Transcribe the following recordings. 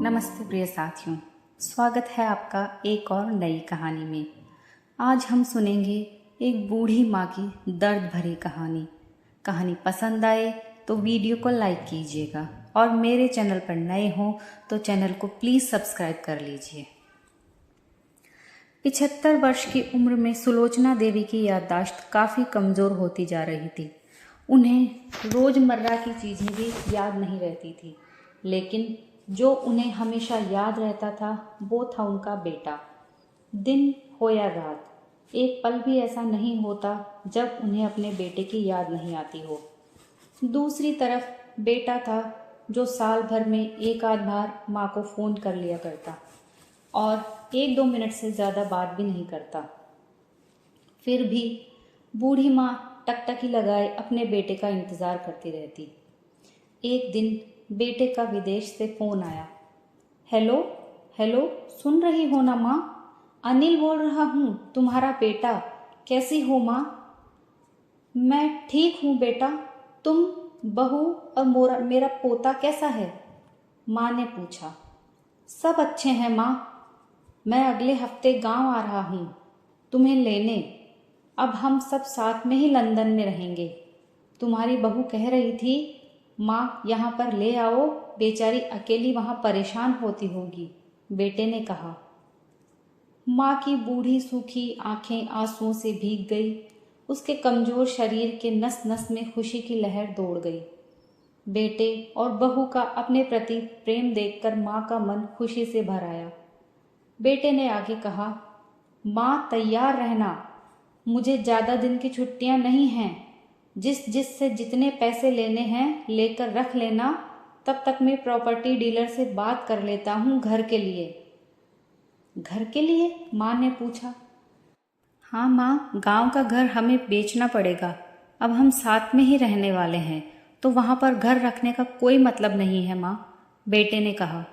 नमस्ते प्रिय साथियों, स्वागत है आपका एक और नई कहानी में। आज हम सुनेंगे एक बूढ़ी माँ की दर्द भरी कहानी। कहानी पसंद आए तो वीडियो को लाइक कीजिएगा और मेरे चैनल पर नए हों तो चैनल को प्लीज़ सब्सक्राइब कर लीजिए। 75 वर्ष की उम्र में सुलोचना देवी की याददाश्त काफ़ी कमज़ोर होती जा रही थी। उन्हें रोज़मर्रा की चीज़ें भी याद नहीं रहती थी, लेकिन जो उन्हें हमेशा याद रहता था वो था उनका बेटा। दिन हो या रात, एक पल भी ऐसा नहीं होता जब उन्हें अपने बेटे की याद नहीं आती हो। दूसरी तरफ बेटा था जो साल भर में एक आध बार माँ को फ़ोन कर लिया करता और 1-2 मिनट से ज़्यादा बात भी नहीं करता। फिर भी बूढ़ी माँ टकटकी लगाए अपने बेटे का इंतज़ार करती रहती। एक दिन बेटे का विदेश से फ़ोन आया। हेलो हेलो, सुन रही हो ना माँ? अनिल बोल रहा हूँ, तुम्हारा बेटा। कैसी हो माँ? मैं ठीक हूँ बेटा, तुम, बहू और मेरा पोता कैसा है? माँ ने पूछा। सब अच्छे हैं माँ, मैं अगले हफ्ते गांव आ रहा हूँ तुम्हें लेने। अब हम सब साथ में ही लंदन में रहेंगे। तुम्हारी बहू कह रही थी माँ यहाँ पर ले आओ, बेचारी अकेली वहाँ परेशान होती होगी, बेटे ने कहा। माँ की बूढ़ी सूखी आंखें आंसुओं से भीग गई। उसके कमज़ोर शरीर के नस नस में खुशी की लहर दौड़ गई। बेटे और बहू का अपने प्रति प्रेम देखकर माँ का मन खुशी से भर आया। बेटे ने आगे कहा, माँ तैयार रहना, मुझे ज़्यादा दिन की छुट्टियाँ नहीं हैं। जिससे जितने पैसे लेने हैं लेकर रख लेना, तब तक मैं प्रॉपर्टी डीलर से बात कर लेता हूँ घर के लिए। घर के लिए? माँ ने पूछा। हाँ माँ, गांव का घर हमें बेचना पड़ेगा। अब हम साथ में ही रहने वाले हैं, तो वहाँ पर घर रखने का कोई मतलब नहीं है माँ, बेटे ने कहा।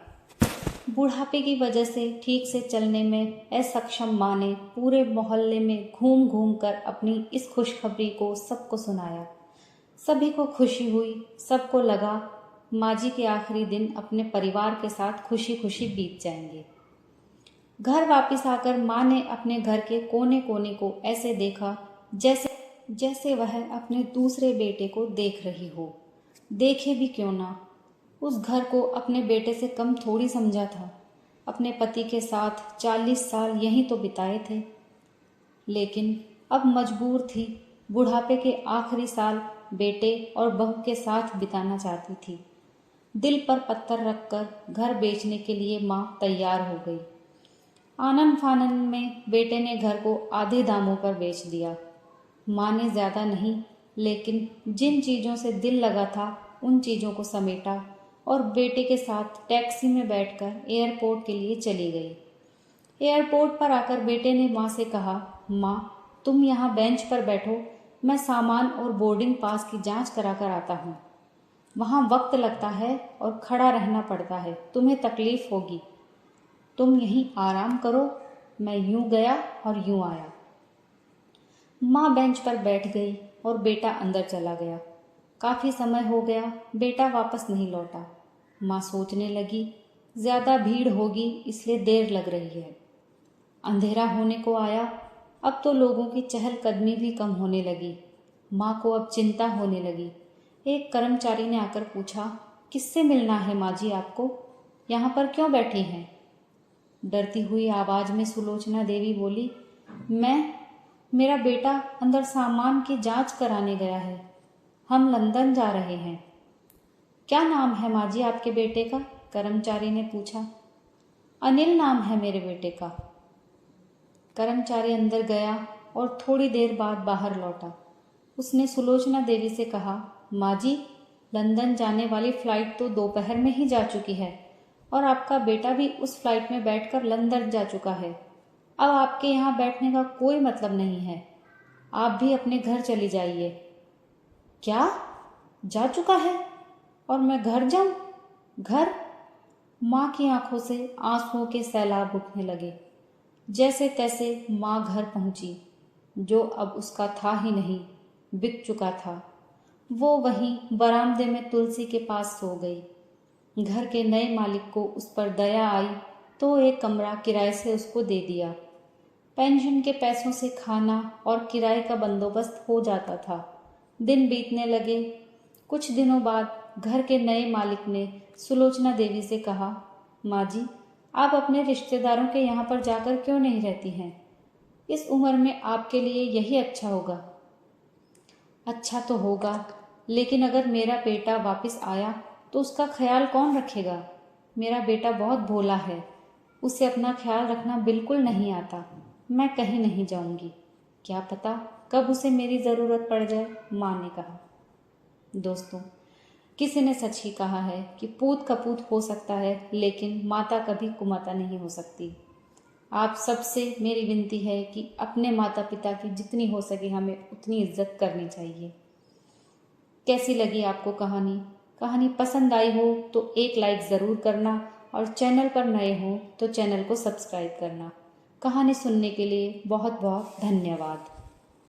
बुढ़ापे की वजह से ठीक से चलने में असक्षम माँ ने पूरे मोहल्ले में घूम घूम कर अपनी इस खुशखबरी को सबको सुनाया। सभी को खुशी हुई। सबको लगा माँ जी के आखिरी दिन अपने परिवार के साथ खुशी खुशी बीत जाएंगे। घर वापस आकर माँ ने अपने घर के कोने कोने को ऐसे देखा जैसे वह अपने दूसरे बेटे को देख रही हो। देखे भी क्यों ना, उस घर को अपने बेटे से कम थोड़ी समझा था। अपने पति के साथ 40 साल यहीं तो बिताए थे, लेकिन अब मजबूर थी। बुढ़ापे के आखिरी साल बेटे और बहू के साथ बिताना चाहती थी। दिल पर पत्थर रखकर घर बेचने के लिए माँ तैयार हो गई। आनन फानन में बेटे ने घर को आधे दामों पर बेच दिया। माँ ने ज़्यादा नहीं, लेकिन जिन चीज़ों से दिल लगा था उन चीज़ों को समेटा और बेटे के साथ टैक्सी में बैठकर एयरपोर्ट के लिए चली गई। एयरपोर्ट पर आकर बेटे ने माँ से कहा, माँ तुम यहाँ बेंच पर बैठो, मैं सामान और बोर्डिंग पास की जांच करा कर आता हूँ। वहाँ वक्त लगता है और खड़ा रहना पड़ता है, तुम्हें तकलीफ होगी। तुम यहीं आराम करो। मैं यूं गया और यूं आया। माँ बेंच पर बैठ गई और बेटा अंदर चला गया। काफ़ी समय हो गया, बेटा वापस नहीं लौटा। माँ सोचने लगी, ज़्यादा भीड़ होगी इसलिए देर लग रही है। अंधेरा होने को आया। अब तो लोगों की चहलकदमी भी कम होने लगी। माँ को अब चिंता होने लगी। एक कर्मचारी ने आकर पूछा, किससे मिलना है माँ जी आपको? यहाँ पर क्यों बैठी हैं? डरती हुई आवाज़ में सुलोचना देवी बोली, मेरा बेटा अंदर सामान की जांच कराने गया है। हम लंदन जा रहे हैं। क्या नाम है माँ जी आपके बेटे का? कर्मचारी ने पूछा। अनिल नाम है मेरे बेटे का। कर्मचारी अंदर गया और थोड़ी देर बाद बाहर लौटा। उसने सुलोचना देवी से कहा, माँ जी लंदन जाने वाली फ़्लाइट तो दोपहर में ही जा चुकी है और आपका बेटा भी उस फ्लाइट में बैठकर लंदन जा चुका है। अब आपके यहाँ बैठने का कोई मतलब नहीं है। आप भी अपने घर चली जाइए। क्या? जा चुका है और मैं घर जाऊं? घर? माँ की आंखों से आंसुओं के सैलाब उठने लगे। जैसे तैसे माँ घर पहुंची। जो अब उसका था ही नहीं, बिक चुका था। वो वहीं बरामदे में तुलसी के पास सो गई। घर के नए मालिक को उस पर दया आई तो एक कमरा किराए से उसको दे दिया। पेंशन के पैसों से खाना और किराए का बंदोबस्त हो जाता था। दिन बीतने लगे। कुछ दिनों बाद घर के नए मालिक ने सुलोचना देवी से कहा, माँ जी, आप अपने रिश्तेदारों के यहाँ पर जाकर क्यों नहीं रहती हैं? इस उम्र में आपके लिए यही अच्छा होगा। अच्छा तो होगा, लेकिन अगर मेरा बेटा वापस आया तो उसका ख्याल कौन रखेगा? मेरा बेटा बहुत भोला है, उसे अपना ख्याल रखना बिल्कुल नहीं आता। मैं कहीं नहीं जाऊंगी, क्या पता कब उसे मेरी ज़रूरत पड़ जाए, माँ ने कहा। दोस्तों, किसी ने सच ही कहा है कि पूत कपूत हो सकता है, लेकिन माता कभी कुमाता नहीं हो सकती। आप सबसे मेरी विनती है कि अपने माता पिता की जितनी हो सके हमें उतनी इज्जत करनी चाहिए। कैसी लगी आपको कहानी? कहानी पसंद आई हो तो एक लाइक ज़रूर करना और चैनल पर नए हो तो चैनल को सब्सक्राइब करना। कहानी सुनने के लिए बहुत बहुत धन्यवाद।